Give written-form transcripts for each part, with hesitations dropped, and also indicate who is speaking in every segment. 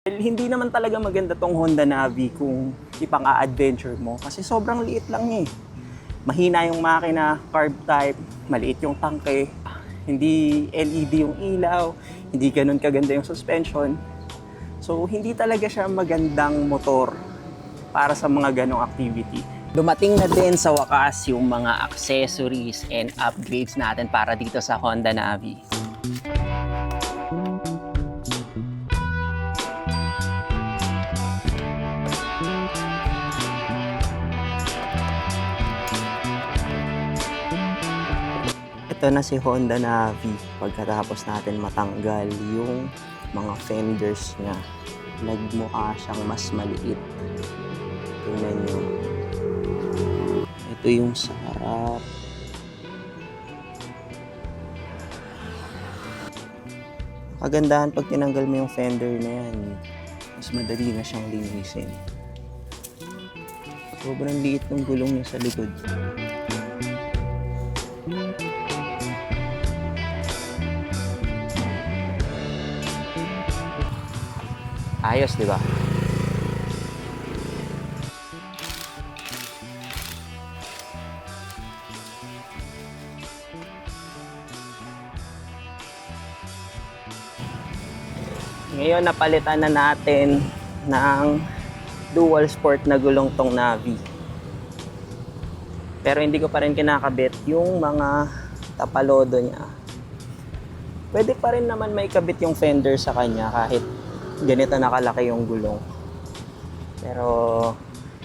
Speaker 1: Well, hindi naman talaga maganda tong Honda Navi kung ipang-a-adventure mo kasi sobrang liit lang niya eh. Mahina yung makina, carb type, maliit yung tangke, hindi LED yung ilaw, hindi ganun kaganda yung suspension. So, hindi talaga siya magandang motor para sa mga ganong activity. Dumating na din sa wakas yung mga accessories and upgrades natin para dito sa Honda Navi. Ito na si Honda Navi pagkatapos natin matanggal yung mga fenders niya. Nagmukha siyang mas maliit. Tingnan nyo. Ito yung sa harap. Kagandahan pag tinanggal mo yung fender na yan, mas madali na siyang linisin. Sobrang liit ng gulong niya sa likod. Ayos, di ba? Ngayon, napalitan na natin ng dual sport na gulong tong Navi. Pero hindi ko pa rin kinakabit yung mga tapalodo niya. Pwede pa rin naman may kabit yung fender sa kanya kahit ganito nakalaki yung gulong. Pero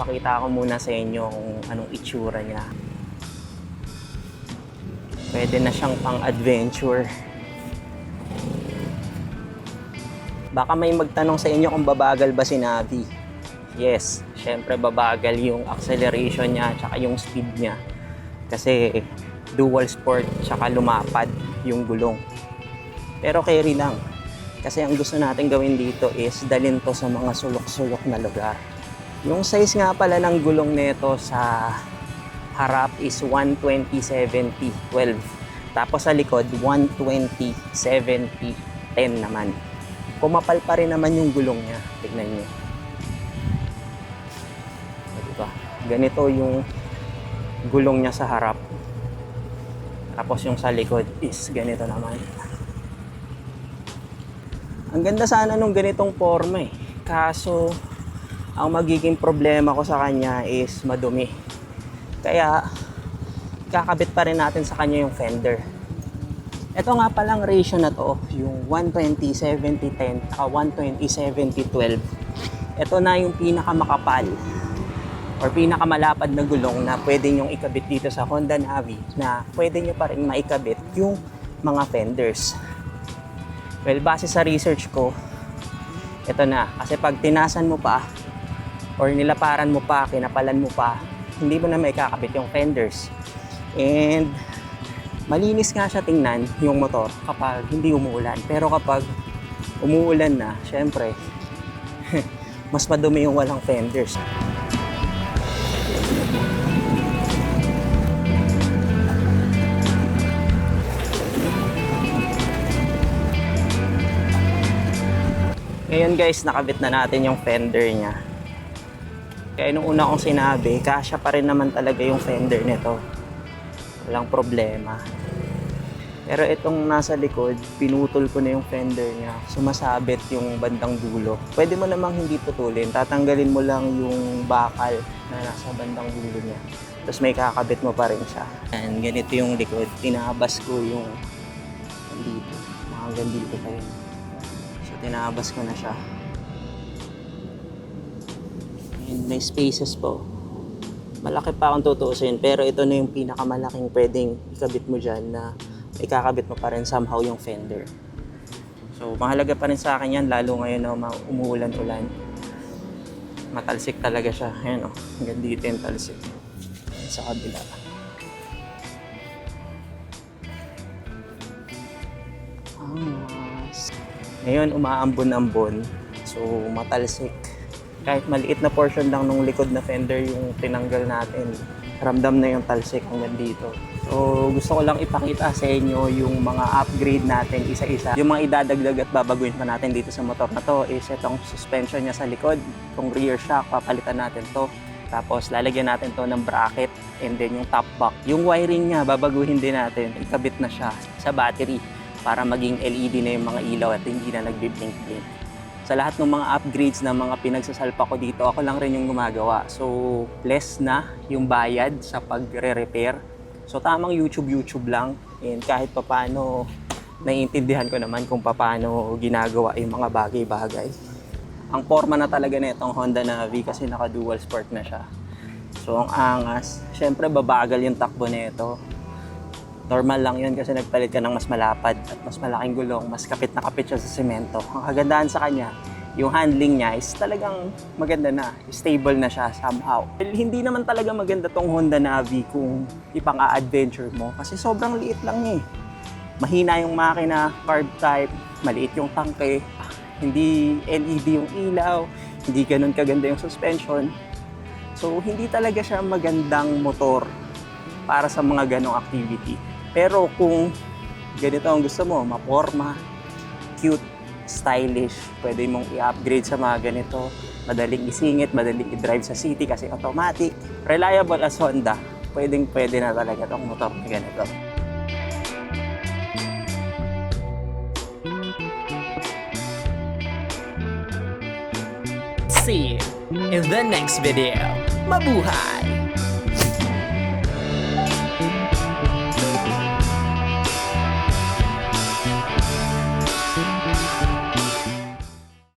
Speaker 1: pakita ko muna sa inyo kung anong itsura niya. Pwede na siyang pang-adventure. Baka may magtanong sa inyo kung babagal ba si Navi. Yes, syempre babagal yung acceleration niya at yung speed niya. Kasi dual sport tsaka lumapad yung gulong. Pero carry lang. Kasi ang gusto natin gawin dito is dalhin to sa mga sulok-sulok na lugar. Yung size nga pala ng gulong nito sa harap is 120/70/12. Tapos sa likod 120/70/10 naman. Kumapal pa rin naman yung gulong niya. Tignan nyo. Diba? Ganito yung gulong niya sa harap. Tapos yung sa likod is ganito naman. Ang ganda sana nung ganitong forma eh. Kaso, ang magiging problema ko sa kanya is madumi. Kaya, kakabit pa rin natin sa kanya yung fender. Ito nga palang ratio na to, yung 120/70/10 at 120/70/12. Ito na yung pinakamakapal or pinakamalapad na gulong na pwede nyong ikabit dito sa Honda Navi na pwede nyo pa rin maikabit yung mga fenders. Well, base sa research ko, ito na. Kasi pag tinasan mo pa or nilaparan mo pa, kinapalan mo pa, hindi mo na maikakabit yung fenders. And malinis nga siya tingnan yung motor kapag hindi umuulan. Pero kapag umuulan na, syempre, mas madumi yung walang fenders. Ngayon guys, nakabit na natin yung fender niya. Kaya nung una kong sinabi, kasya pa rin naman talaga yung fender nito. Walang problema. Pero itong nasa likod, pinutol ko na yung fender niya. Sumasabit yung bandang dulo. Pwede mo namang hindi putulin. Tatanggalin mo lang yung bakal na nasa bandang dulo niya. Tapos may kakabit mo pa rin siya. And ganito yung likod. Tinabas ko yung dito. Hanggang dito pa yun. Tinabas ko na siya. And may spaces po. Malaki pa akong tutuusin, pero ito na yung pinakamalaking pwedeng ikabit mo dyan na ikakabit mo pa rin somehow yung fender. So, mahalaga pa rin sa akin yan, lalo ngayon na umuulan-ulan. Matalsik talaga siya. Ayan o, hanggang dito yung talsik. Sa kabila. Ngayon, umaambon-ambon. So, matalsik. Kahit maliit na portion lang nung likod na fender yung tinanggal natin, ramdam na yung talsik hanggang dito. So gusto ko lang ipakita sa inyo yung mga upgrade natin isa-isa. Yung mga idadagdag at babaguhin pa natin dito sa motor na to is itong suspension niya sa likod, itong rear shock, papalitan natin to. Tapos lalagyan natin to ng bracket and then yung top box. Yung wiring niya, babaguhin din natin. Ikabit na siya sa battery para maging LED na yung mga ilaw at hindi na nagbi-blink-blink. Sa lahat ng mga upgrades na mga pinagsasalpa ko dito, ako lang rin yung gumagawa. So, less na yung bayad sa pagre-repair. So, tamang YouTube lang. And kahit papaano, naiintindihan ko naman kung papaano ginagawa yung mga bagay-bagay. Ang forma na talaga na itong Honda Navi kasi naka-dual sport na siya. So, ang angas. Siyempre, babagal yung takbo nito. Normal lang yun kasi nagpalit ka ng mas malapad at mas malaking gulong, mas kapit na kapit siya sa semento. Ang kagandahan sa kanya, yung handling niya is talagang maganda na, stable na siya somehow. Hindi naman talaga maganda tong Honda Navi kung ipang-a-adventure mo kasi sobrang liit lang niya eh. Mahina yung makina, carb type, maliit yung tangke, hindi LED yung ilaw, hindi ganun kaganda yung suspension. So hindi talaga siya magandang motor para sa mga ganong activity. Pero kung ganito ang gusto mo, maporma, cute, stylish, pwede mong i-upgrade sa mga ganito. Madaling isingit, madaling i-drive sa city kasi automatic. Reliable as Honda, pwede na talaga itong motor na ganito.
Speaker 2: See you in the next video. Mabuhay!